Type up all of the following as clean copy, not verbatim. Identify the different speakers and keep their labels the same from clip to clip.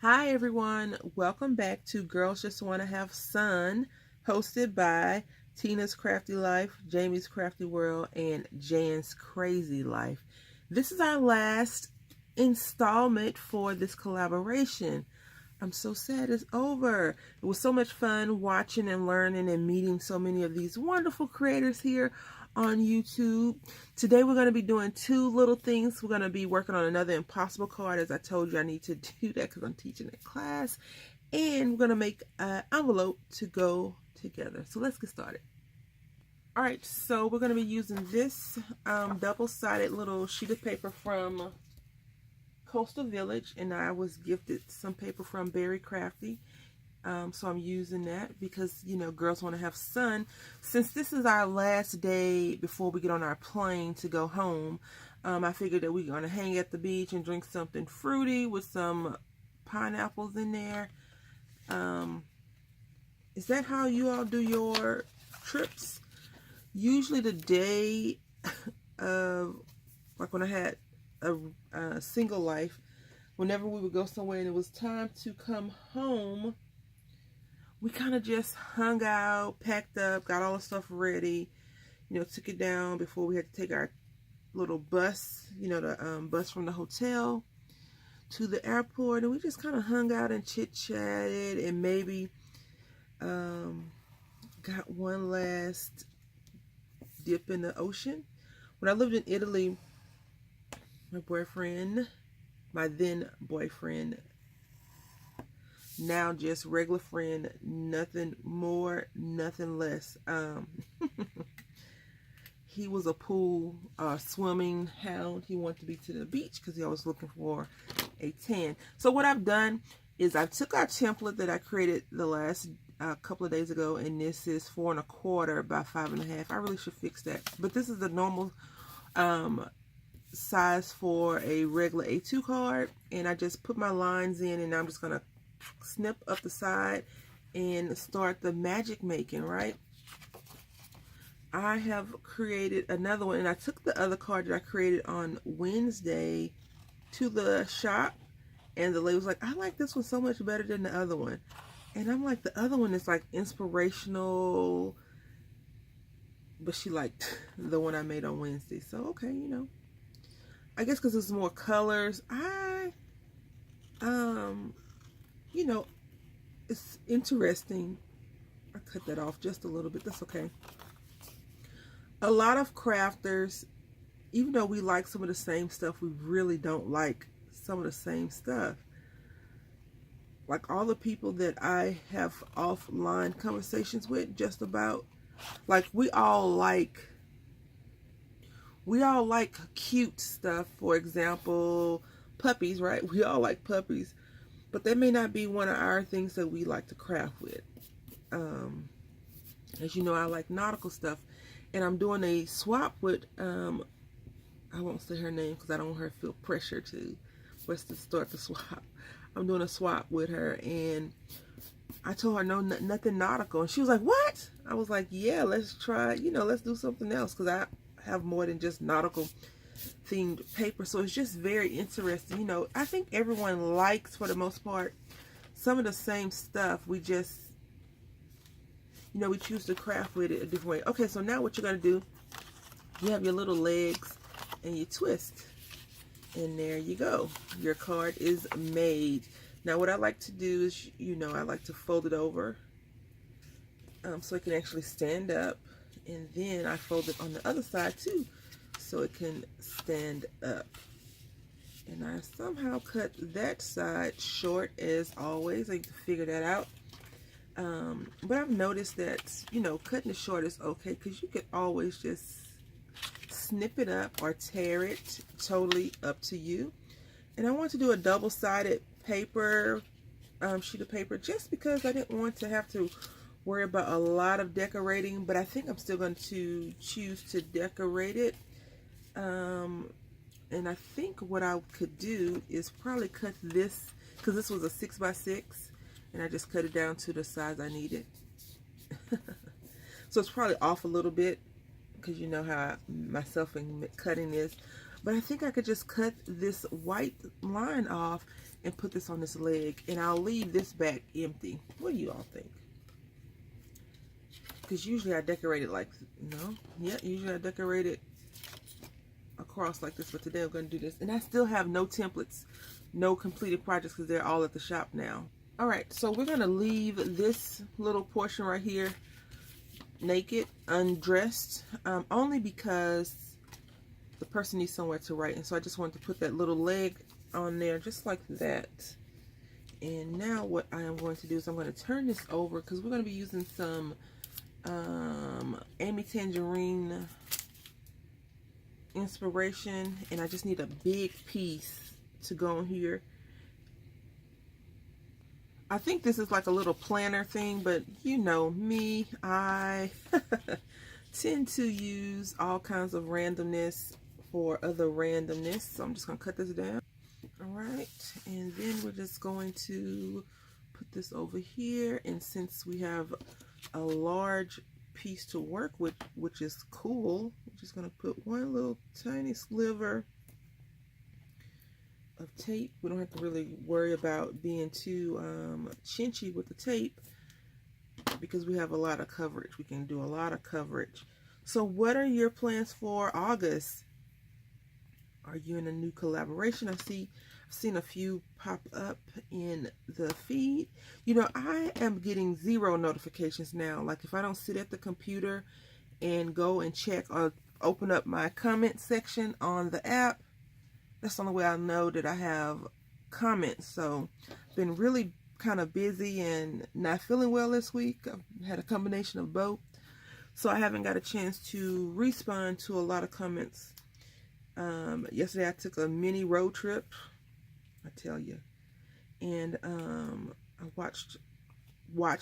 Speaker 1: Hi everyone, welcome back to Girls Just Want to Have Sun, hosted by Tina's Crafty Life, Jamie's Crafty World, and Jan's Crazy Life. This is our last installment for this collaboration. I'm so sad it's over. It was so much fun watching and learning and meeting so many of these wonderful creators here on YouTube. Today we're going to be doing two little things. We're going to be working on another impossible card. As I told you, I need to do that because I'm teaching a class. And we're going to make an envelope to go together. So let's get started. All right, so we're going to be using this double-sided little sheet of paper from Coastal Village, and I was gifted some paper from Very Crafty. So I'm using that because, you know, girls want to have sun. Since this is our last day before we get on our plane to go home, I figured that we're going to hang at the beach and drink something fruity with some pineapples in there. Is that how you all do your trips? Usually the day of, like when I had a single life, whenever we would go somewhere and it was time to come home, we kind of just hung out, packed up, got all the stuff ready, you know, took it down before we had to take our little bus, you know, the bus from the hotel to the airport, and we just kind of hung out and chit-chatted and maybe got one last dip in the ocean. When I lived in Italy, my then boyfriend, now just regular friend, nothing more, nothing less. He was a pool swimming hound. He wanted to be to the beach because he was looking for a tan. So what I've done is I took our template that I created the last couple of days ago, and this is 4 1/4 by 5 1/2. I really should fix that, but this is the normal size for a regular A2 card, and I just put my lines in, and I'm just gonna snip up the side and start the magic making, right? I have created another one, and I took the other card that I created on Wednesday to the shop, and the lady was like, I like this one so much better than the other one. And I'm like, the other one is like inspirational, but she liked the one I made on Wednesday. So okay, you know, I guess because there's more colors, you know, it's interesting. I cut that off just a little bit. That's okay. A lot of crafters, even though we like some of the same stuff, we really don't like some of the same stuff. Like all the people that I have offline conversations with, just about, like we all like cute stuff. For example, puppies, right? We all like puppies, but that may not be one of our things that we like to craft with. As you know, I like nautical stuff, and I'm doing a swap with I won't say her name because I don't want her to feel pressure to what's to start the swap. I'm doing a swap with her, and I told her no, nothing nautical, and she was like, what? I was like, yeah, let's try, you know, let's do something else, because I have more than just nautical themed paper. So it's just very interesting. You know, I think everyone likes, for the most part, some of the same stuff. We just, you know, we choose to craft with it a different way. Okay, so now what you're going to do, you have your little legs and you twist, and there you go. Your card is made. Now what I like to do is, you know, I like to fold it over so it can actually stand up, and then I fold it on the other side too so it can stand up. And I somehow cut that side short, as always. I need to figure that out. But I've noticed that, you know, cutting it short is okay, because you could always just snip it up or tear it, totally up to you. And I want to do a double-sided paper, sheet of paper, just because I didn't want to have to worry about a lot of decorating, but I think I'm still going to choose to decorate it. And I think what I could do is probably cut this, because this was a 6x6, and I just cut it down to the size I needed. So it's probably off a little bit, because you know how myself and cutting is. But I think I could just cut this white line off and put this on this leg, and I'll leave this back empty. What do you all think? Because usually I decorate it like, no, yeah, usually I decorate it across like this, but today I'm going to do this. And I still have no templates, no completed projects, because they're all at the shop now. All right, so we're going to leave this little portion right here naked, undressed, only because the person needs somewhere to write. And so I just wanted to put that little leg on there just like that. And now what I am going to do is I'm going to turn this over, because we're going to be using some Amy Tangerine inspiration, and I just need a big piece to go in here. I think this is like a little planner thing, but you know me, I tend to use all kinds of randomness for other randomness. So I'm just going to cut this down. All right, and then we're just going to put this over here, and since we have a large piece to work with, which is cool, we're just going to put one little tiny sliver of tape. We don't have to really worry about being too chinchy with the tape, because we have a lot of coverage. We can do a lot of coverage. So what are your plans for August? Are you in a new collaboration? I've seen a few pop up in the feed. You know, I am getting 0 notifications now. Like if I don't sit at the computer and go and check or open up my comment section on the app, that's the only way I know that I have comments. So been really kind of busy and not feeling well this week. I've had a combination of both. So I haven't got a chance to respond to a lot of comments. Yesterday I took a mini road trip, I tell you, and I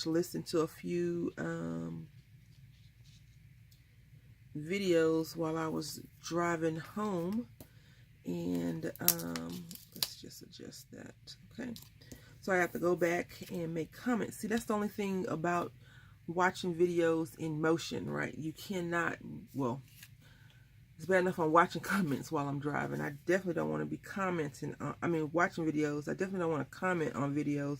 Speaker 1: listened to a few videos while I was driving home, and let's just adjust that. Okay, so I have to go back and make comments. See, that's the only thing about watching videos in motion, right? You cannot, well, it's bad enough I'm watching comments while I'm driving. I definitely don't want to be commenting on, watching videos. I definitely don't want to comment on videos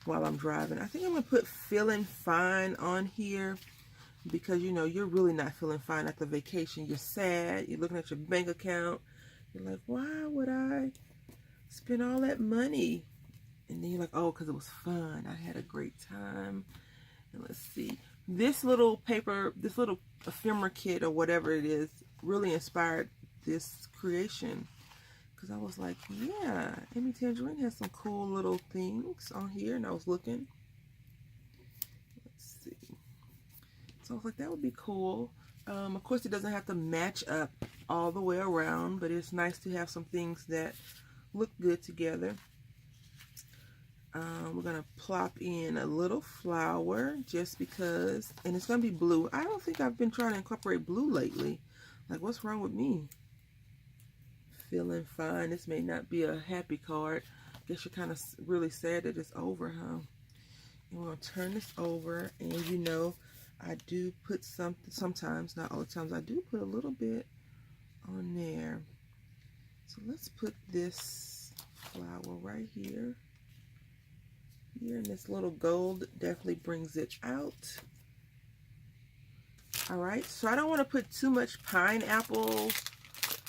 Speaker 1: while I'm driving. I think I'm going to put feeling fine on here, because, you know, you're really not feeling fine after vacation. You're sad. You're looking at your bank account. You're like, why would I spend all that money? And then you're like, oh, because it was fun. I had a great time. And let's see. This little paper, this little ephemera kit or whatever it is, really inspired this creation, because I was like, yeah, Amy Tangerine has some cool little things on here, and I was looking. Let's see. So I was like, that would be cool. Of course, it doesn't have to match up all the way around, but it's nice to have some things that look good together. We're going to plop in a little flower just because, and it's going to be blue. I don't think I've been trying to incorporate blue lately. Like, what's wrong with me? Feeling fine. This may not be a happy card. Guess you're kind of really sad that it's over, huh? And we're going to turn this over, and you know, I do put something, sometimes, not all the times, I do put a little bit on there. So let's put this flower right here. Here, and this little gold definitely brings it out. All right, so I don't want to put too much pineapple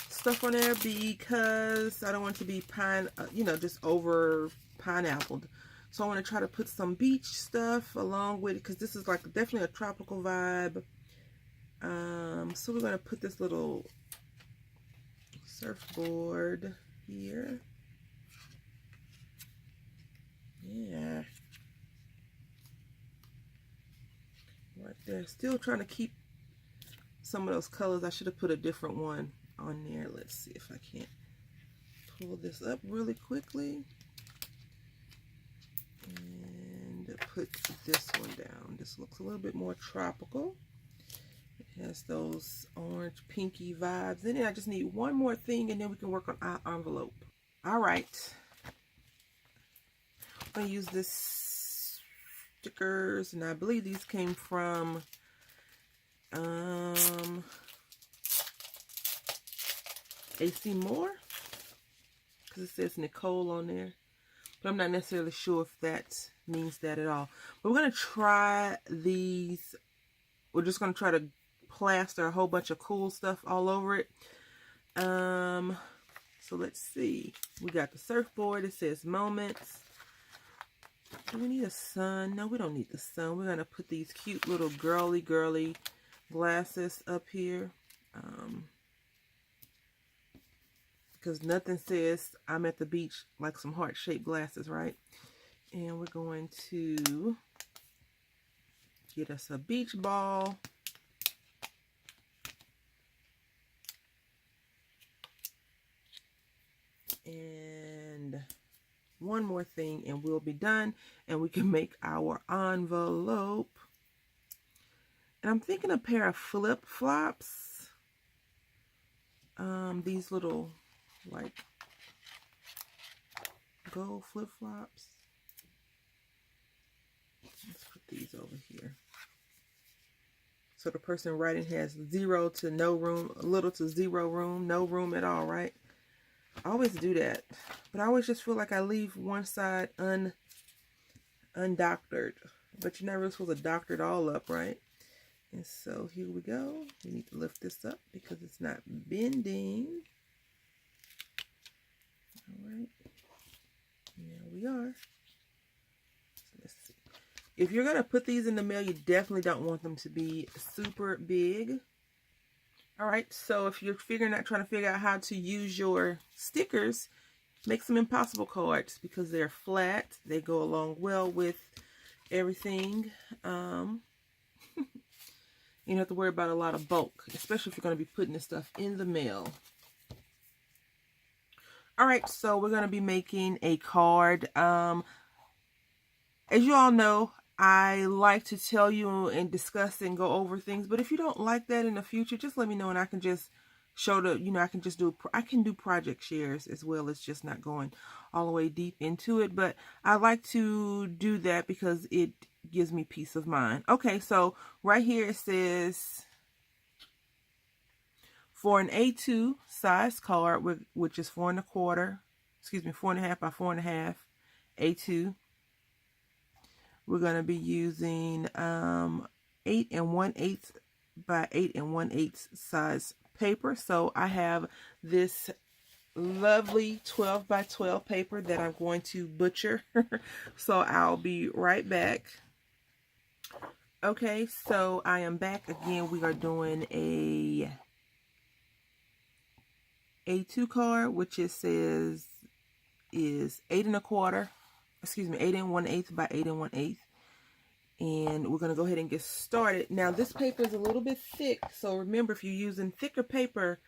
Speaker 1: stuff on there, because I don't want it to be just over pineappled. So I want to try to put some beach stuff along with it, because this is like definitely a tropical vibe. So we're going to put this little surfboard here. Yeah. Right there. Still trying to keep some of those colors. I should have put a different one on there. Let's see if I can't pull this up really quickly. And put this one down. This looks a little bit more tropical. It has those orange pinky vibes in it. I just need one more thing, and then we can work on our envelope. All right. I'm going to use this stickers, and I believe these came from AC Moore, because it says Nicole on there. But I'm not necessarily sure if that means that at all. But we're going to try these. We're just going to try to plaster a whole bunch of cool stuff all over it. So let's see. We got the surfboard. It says Moments. Do we need a sun? No, we don't need the sun. We're going to put these cute little girly glasses up here. Because nothing says I'm at the beach like some heart-shaped glasses, right? And we're going to get us a beach ball. And one more thing and we'll be done. And we can make our envelope. And I'm thinking a pair of flip-flops. These little, like, gold flip-flops. Let's put these over here. So the person writing has 0 to no room, little to 0 room, no room at all, right? I always do that. But I always just feel like I leave one side undoctored. But you're not really supposed to doctor it all up, right? And so here we go. We need to lift this up because it's not bending. All right. There we are. So let's see. If you're going to put these in the mail, you definitely don't want them to be super big. All right. So if you're trying to figure out how to use your stickers, make some impossible cards because they're flat. They go along well with everything. You don't have to worry about a lot of bulk, especially if you're going to be putting this stuff in the mail. All right, so we're going to be making a card. As you all know, I like to tell you and discuss and go over things, but if you don't like that in the future, just let me know and I can just show I can do project shares as well as just not going all the way deep into it, but I like to do that because it gives me peace of mind. Okay, so right here it says for an A2 size card, which is 4 1/4, 4.5 by 4.5 A2. We're going to be using 8 1/8 by 8 1/8 size paper. So I have this lovely 12 by 12 paper that I'm going to butcher. So I'll be right back. Okay, so I am back again. We are doing a A2 card, which it says is 8 1/4, 8 1/8 by 8 1/8. And we're going to go ahead and get started. Now, this paper is a little bit thick, so remember, if you're using thicker paper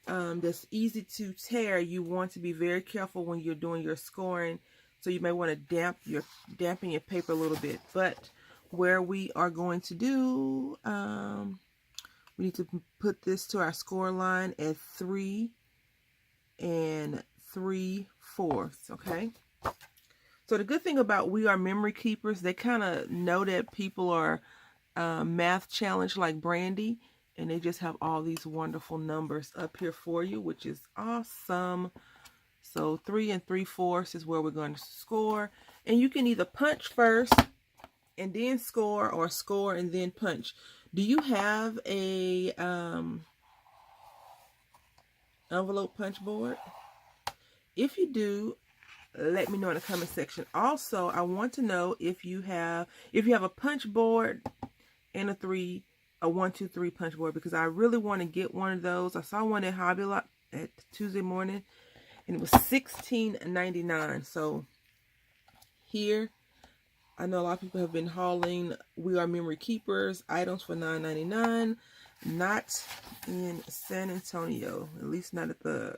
Speaker 1: that's easy to tear, you want to be very careful when you're doing your scoring. So you may want to dampen your paper a little bit. But where we are going to do, we need to put this to our score line at 3 3/4, okay? So the good thing about We Are Memory Keepers, they kind of know that people are math challenged like Brandy, and they just have all these wonderful numbers up here for you, which is awesome. So 3 3/4 is where we're going to score. And you can either punch first and then score, or score and then punch. Do you have a envelope punch board? If you do, let me know in the comment section. Also, I want to know if you have a punch board and a 1 2 3 punch board, because I really want to get one of those. I saw one at Hobby Lot at Tuesday morning, and it was $16.99. So here, I know a lot of people have been hauling We Are Memory Keepers items for $9.99. Not in San Antonio, at least not at the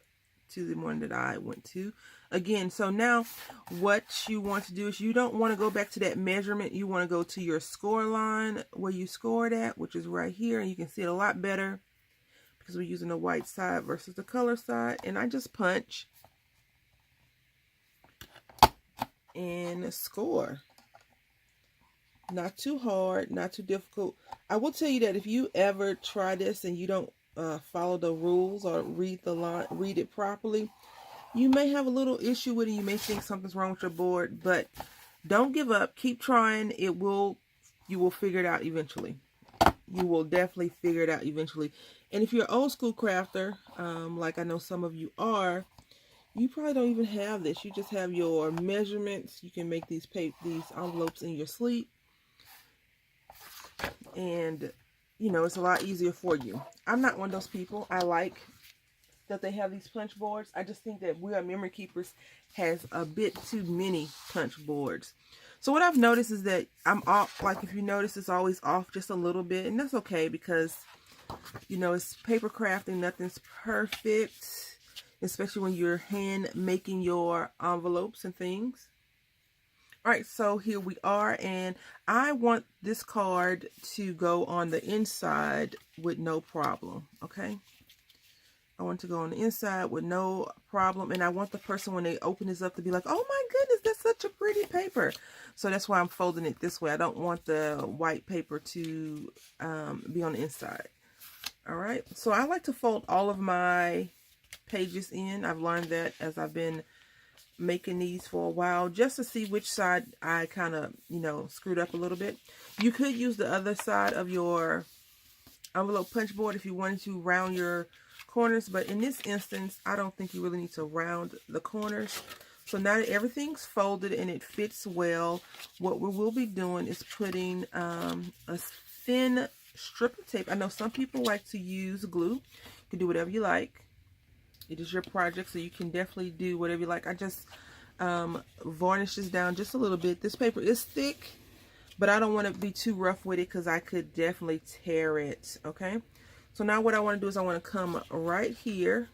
Speaker 1: Tuesday morning that I went to. Again, so now what you want to do is you don't want to go back to that measurement. You want to go to your score line where you scored at, which is right here. And you can see it a lot better because we're using the white side versus the color side. And I just punch and score. Not too hard, not too difficult. I will tell you that if you ever try this and you don't follow the rules or read the line, read it properly, you may have a little issue with it. You may think something's wrong with your board, but don't give up. Keep trying. You will figure it out eventually. You will definitely figure it out eventually. And if you're an old school crafter, like I know some of you are, you probably don't even have this. You just have your measurements. You can make these envelopes in your sleep. And, you know, it's a lot easier for you. I'm not one of those people. I like that they have these punch boards. I just think that We Are Memory Keepers has a bit too many punch boards. So what I've noticed is that I'm off, like if you notice, it's always off just a little bit, and that's okay because, you know, it's paper crafting, nothing's perfect, especially when you're hand making your envelopes and things. All right, so here we are, and I want this card to go on the inside with no problem, okay? I want to go on the inside with no problem, and I want the person, when they open this up, to be like, oh my goodness, that's such a pretty paper. So that's why I'm folding it this way. I don't want the white paper to be on the inside. All right, so I like to fold all of my pages in. I've learned that as I've been making these for a while, just to see which side I kind of, you know, screwed up a little bit. You could use the other side of your envelope punch board if you wanted to round your corners, but in this instance, I don't think you really need to round the corners. So now that everything's folded and it fits well, what we will be doing is putting a thin strip of tape. I know some people like to use glue. You can do whatever you like. It is your project, so you can definitely do whatever you like. I just varnish this down just a little bit. This paper is thick, but I don't want to be too rough with it because I could definitely tear it, okay? So now what I want to do is I want to come right here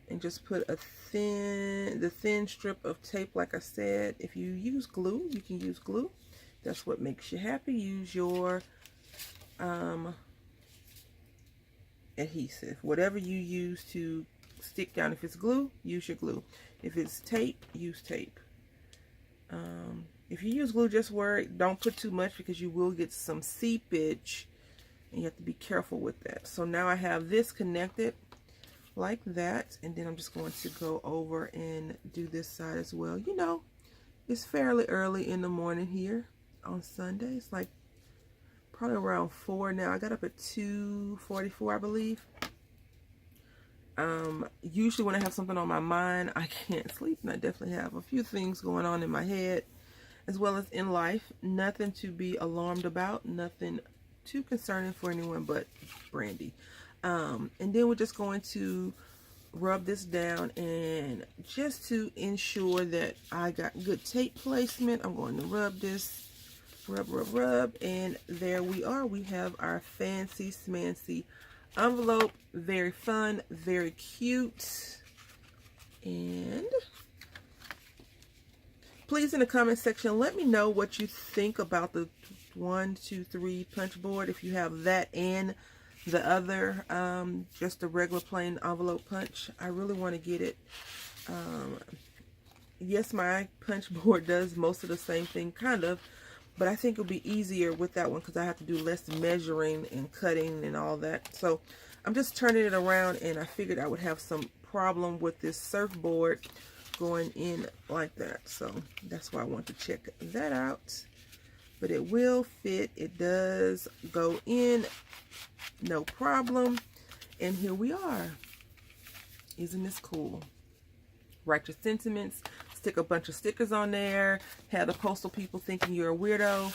Speaker 1: and just put the thin strip of tape, like I said. If you use glue, you can use glue. That's what makes you happy. Use your adhesive. Whatever you use to stick down. If it's glue, use your glue. If it's tape, use tape. If you use glue, just worry, don't put too much because you will get some seepage. And you have to be careful with that. So now I have this connected like that, and then I'm just going to go over and do this side as well. You know, it's fairly early in the morning here on Sunday. It's like probably around 4 now. I got up at 2:44, I believe. Usually when I have something on my mind, I can't sleep, and I definitely have a few things going on in my head as well as in life. Nothing to be alarmed about, nothing too concerning for anyone but Brandy. And then we're just going to rub this down, and just to ensure that I got good tape placement, I'm going to rub this, rub, and there we are. We have our fancy smancy envelope. Very fun, very cute. And please, in the comment section, let me know what you think about the 1, 2, 3 punch board. If you have that and the other, just a regular plain envelope punch, I really want to get it. Yes, my punch board does most of the same thing, kind of, but I think it'll be easier with that one because I have to do less measuring and cutting and all that. So I'm just turning it around, and I figured I would have some problem with this surfboard going in like that. So that's why I want to check that out. But it will fit. It does go in, no problem. And here we are. Isn't this cool? Write your sentiments, stick a bunch of stickers on there, have the postal people thinking you're a weirdo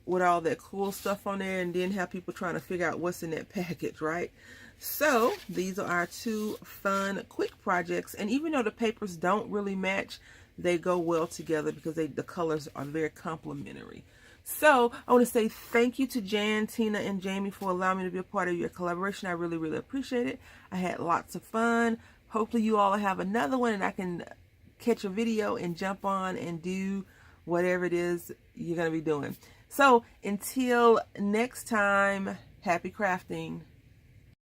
Speaker 1: with all that cool stuff on there, and then have people trying to figure out what's in that package, right? So these are our 2 fun, quick projects. And even though the papers don't really match, they go well together because the colors are very complementary. So I want to say thank you to Jan, Tina, and Jamie for allowing me to be a part of your collaboration. I really, really appreciate it. I had lots of fun. Hopefully you all have another one, and I can catch a video and jump on and do whatever it is you're going to be doing. So until next time, happy crafting.